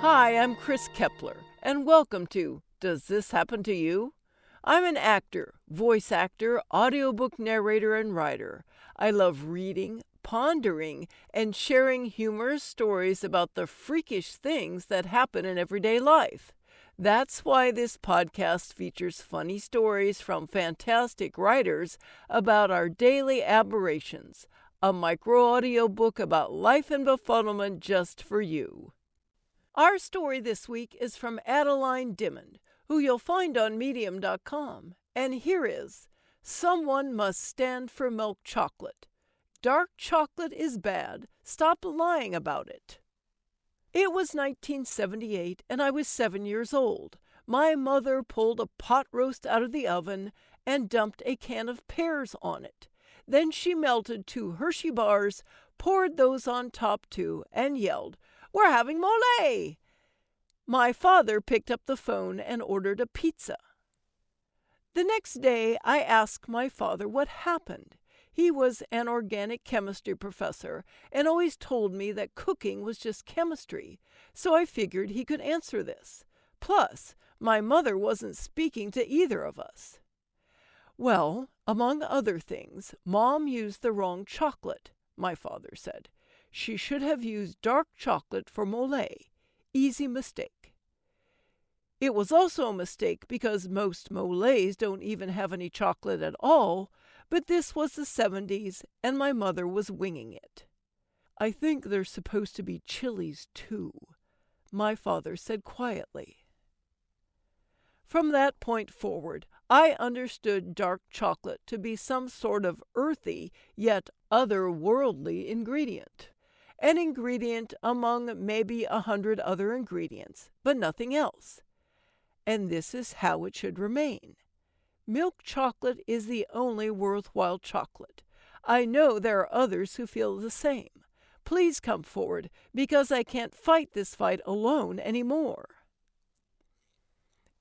Hi, I'm Chris Kepler, and welcome to Does This Happen to You? I'm an actor, voice actor, audiobook narrator, and writer. I love reading, pondering, and sharing humorous stories about the freakish things that happen in everyday life. That's why this podcast features funny stories from fantastic writers about our daily aberrations, a micro audiobook about life and befuddlement just for you. Our story this week is from Adeline Dimond, who you'll find on Medium.com. And here is Someone Must Stand for Milk Chocolate. Dark chocolate is bad. Stop lying about it. It was 1978, and I was 7 years old. My mother pulled a pot roast out of the oven and dumped a can of pears on it. Then she melted 2 Hershey bars, poured those on top too, and yelled, "We're having mole!" My father picked up the phone and ordered a pizza. The next day, I asked my father what happened. He was an organic chemistry professor and always told me that cooking was just chemistry, so I figured he could answer this. Plus, my mother wasn't speaking to either of us. "Well, among other things, Mom used the wrong chocolate," my father said. "She should have used dark chocolate for mole. Easy mistake." It was also a mistake because most moles don't even have any chocolate at all, but this was the 70s and my mother was winging it. "I think there's supposed to be chilies too," my father said quietly. From that point forward, I understood dark chocolate to be some sort of earthy yet otherworldly ingredient. An ingredient among maybe 100 other ingredients, but nothing else. And this is how it should remain. Milk chocolate is the only worthwhile chocolate. I know there are others who feel the same. Please come forward, because I can't fight this fight alone anymore.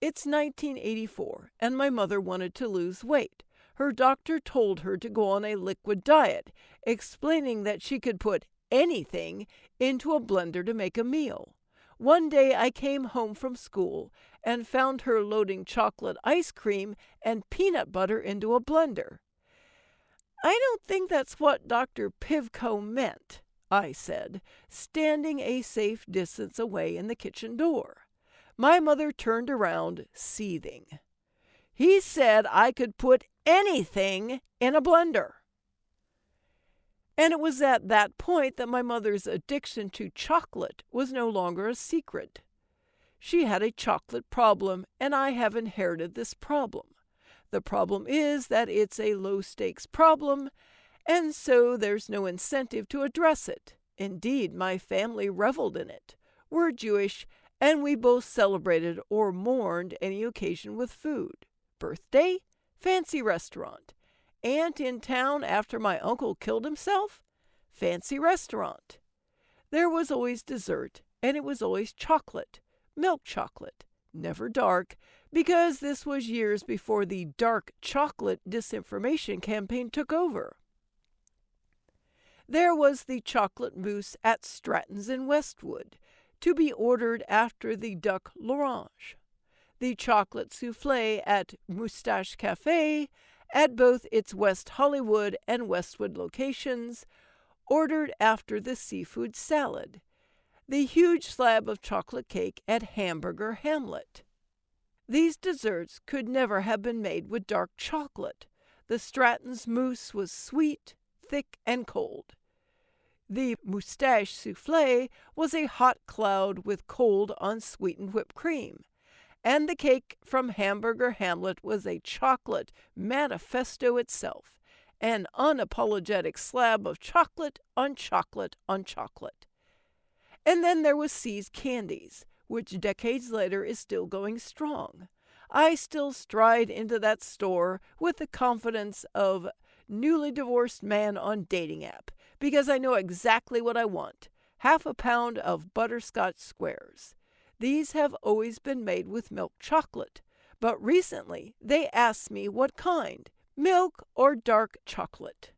It's 1984, and my mother wanted to lose weight. Her doctor told her to go on a liquid diet, explaining that she could put anything into a blender to make a meal. One day I came home from school and found her loading chocolate ice cream and peanut butter into a blender. "I don't think that's what Dr. Pivko meant," I said, standing a safe distance away in the kitchen door. My mother turned around, seething. "He said I could put anything in a blender." And it was at that point that my mother's addiction to chocolate was no longer a secret. She had a chocolate problem, and I have inherited this problem. The problem is that it's a low-stakes problem, and so there's no incentive to address it. Indeed, my family reveled in it. We're Jewish, and we both celebrated or mourned any occasion with food. Birthday? Fancy restaurant. Aunt in town after my uncle killed himself? Fancy restaurant. There was always dessert, and it was always chocolate, milk chocolate, never dark, because this was years before the dark chocolate disinformation campaign took over. There was the chocolate mousse at Stratton's in Westwood, to be ordered after the Duck l'Orange. The chocolate soufflé at Moustache Café, at both its West Hollywood and Westwood locations, ordered after the seafood salad. The huge slab of chocolate cake at Hamburger Hamlet. These desserts could never have been made with dark chocolate. The Stratton's mousse was sweet, thick, and cold. The Moustache soufflé was a hot cloud with cold, unsweetened whipped cream. And the cake from Hamburger Hamlet was a chocolate manifesto itself, an unapologetic slab of chocolate on chocolate on chocolate. And then there was See's Candies, which decades later is still going strong. I still stride into that store with the confidence of newly divorced man on dating app, because I know exactly what I want: half a pound of butterscotch squares. These have always been made with milk chocolate, but recently they asked me what kind, milk or dark chocolate.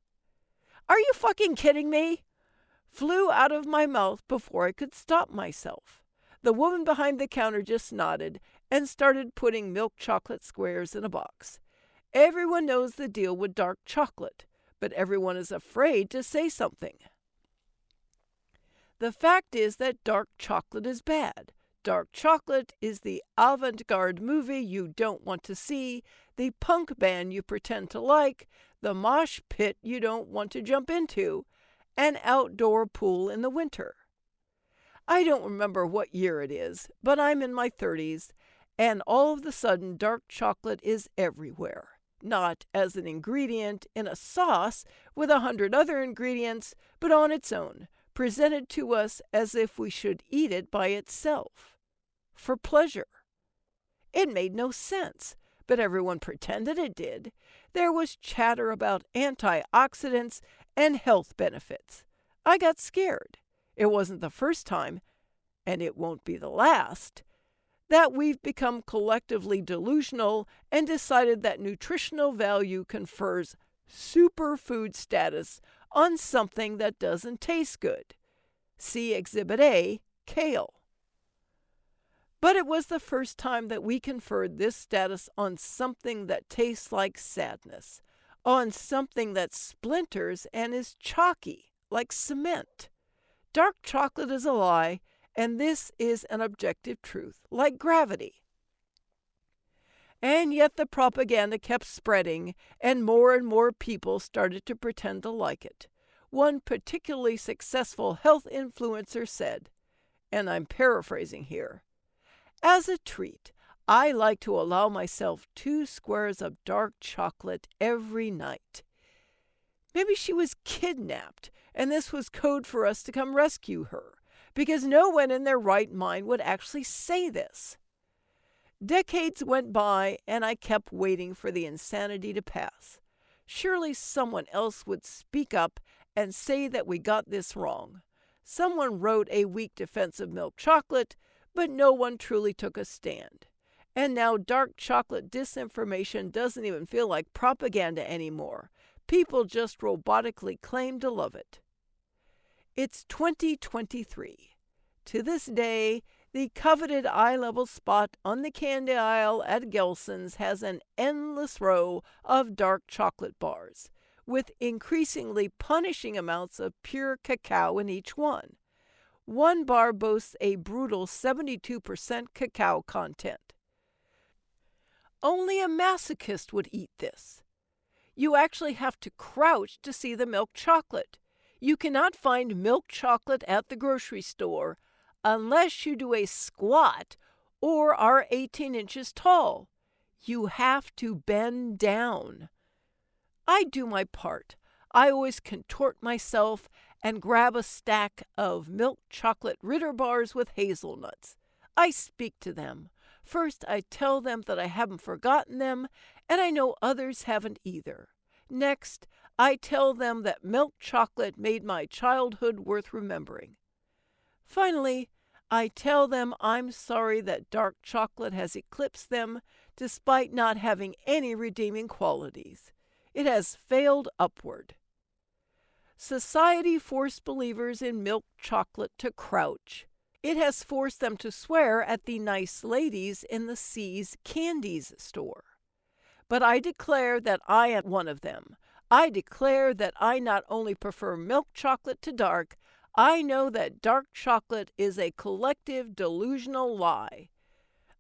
"Are you fucking kidding me?" Flew out of my mouth before I could stop myself. The woman behind the counter just nodded and started putting milk chocolate squares in a box. Everyone knows the deal with dark chocolate, but everyone is afraid to say something. The fact is that dark chocolate is bad. Dark chocolate is the avant-garde movie you don't want to see, the punk band you pretend to like, the mosh pit you don't want to jump into, an outdoor pool in the winter. I don't remember what year it is, but I'm in my 30s, and all of a sudden dark chocolate is everywhere. Not as an ingredient in a sauce with 100 other ingredients, but on its own, presented to us as if we should eat it by itself. For pleasure. It made no sense, but everyone pretended it did. There was chatter about antioxidants and health benefits. I got scared. It wasn't the first time, and it won't be the last, that we've become collectively delusional and decided that nutritional value confers superfood status on something that doesn't taste good. See Exhibit A, kale. But it was the first time that we conferred this status on something that tastes like sadness, on something that splinters and is chalky, like cement. Dark chocolate is a lie, and this is an objective truth, like gravity. And yet the propaganda kept spreading, and more people started to pretend to like it. One particularly successful health influencer said, and I'm paraphrasing here, "As a treat, I like to allow myself 2 squares of dark chocolate every night." Maybe she was kidnapped, and this was code for us to come rescue her, because no one in their right mind would actually say this. Decades went by, and I kept waiting for the insanity to pass. Surely someone else would speak up and say that we got this wrong. Someone wrote a weak defense of milk chocolate, but no one truly took a stand. And now dark chocolate disinformation doesn't even feel like propaganda anymore. People just robotically claim to love it. It's 2023. To this day, the coveted eye-level spot on the candy aisle at Gelson's has an endless row of dark chocolate bars, with increasingly punishing amounts of pure cacao in each one. One bar boasts a brutal 72% cacao content. Only a masochist would eat this. You actually have to crouch to see the milk chocolate. You cannot find milk chocolate at the grocery store unless you do a squat or are 18 inches tall. You have to bend down. I do my part. I always contort myself and grab a stack of milk chocolate Ritter bars with hazelnuts. I speak to them. First, I tell them that I haven't forgotten them, and I know others haven't either. Next, I tell them that milk chocolate made my childhood worth remembering. Finally, I tell them I'm sorry that dark chocolate has eclipsed them, despite not having any redeeming qualities. It has failed upward. Society forced believers in milk chocolate to crouch. It has forced them to swear at the nice ladies in the C's Candies store. But I declare that I am one of them. I declare that I not only prefer milk chocolate to dark, I know that dark chocolate is a collective delusional lie.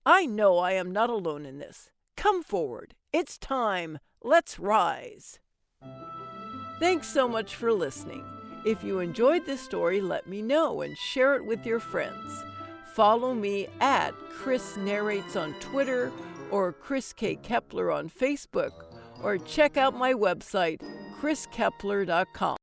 I know I am not alone in this. Come forward. It's time. Let's rise. Thanks so much for listening. If you enjoyed this story, let me know and share it with your friends. Follow me at Chris Narrates on Twitter or Chris K. Kepler on Facebook, or check out my website, chriskepler.com.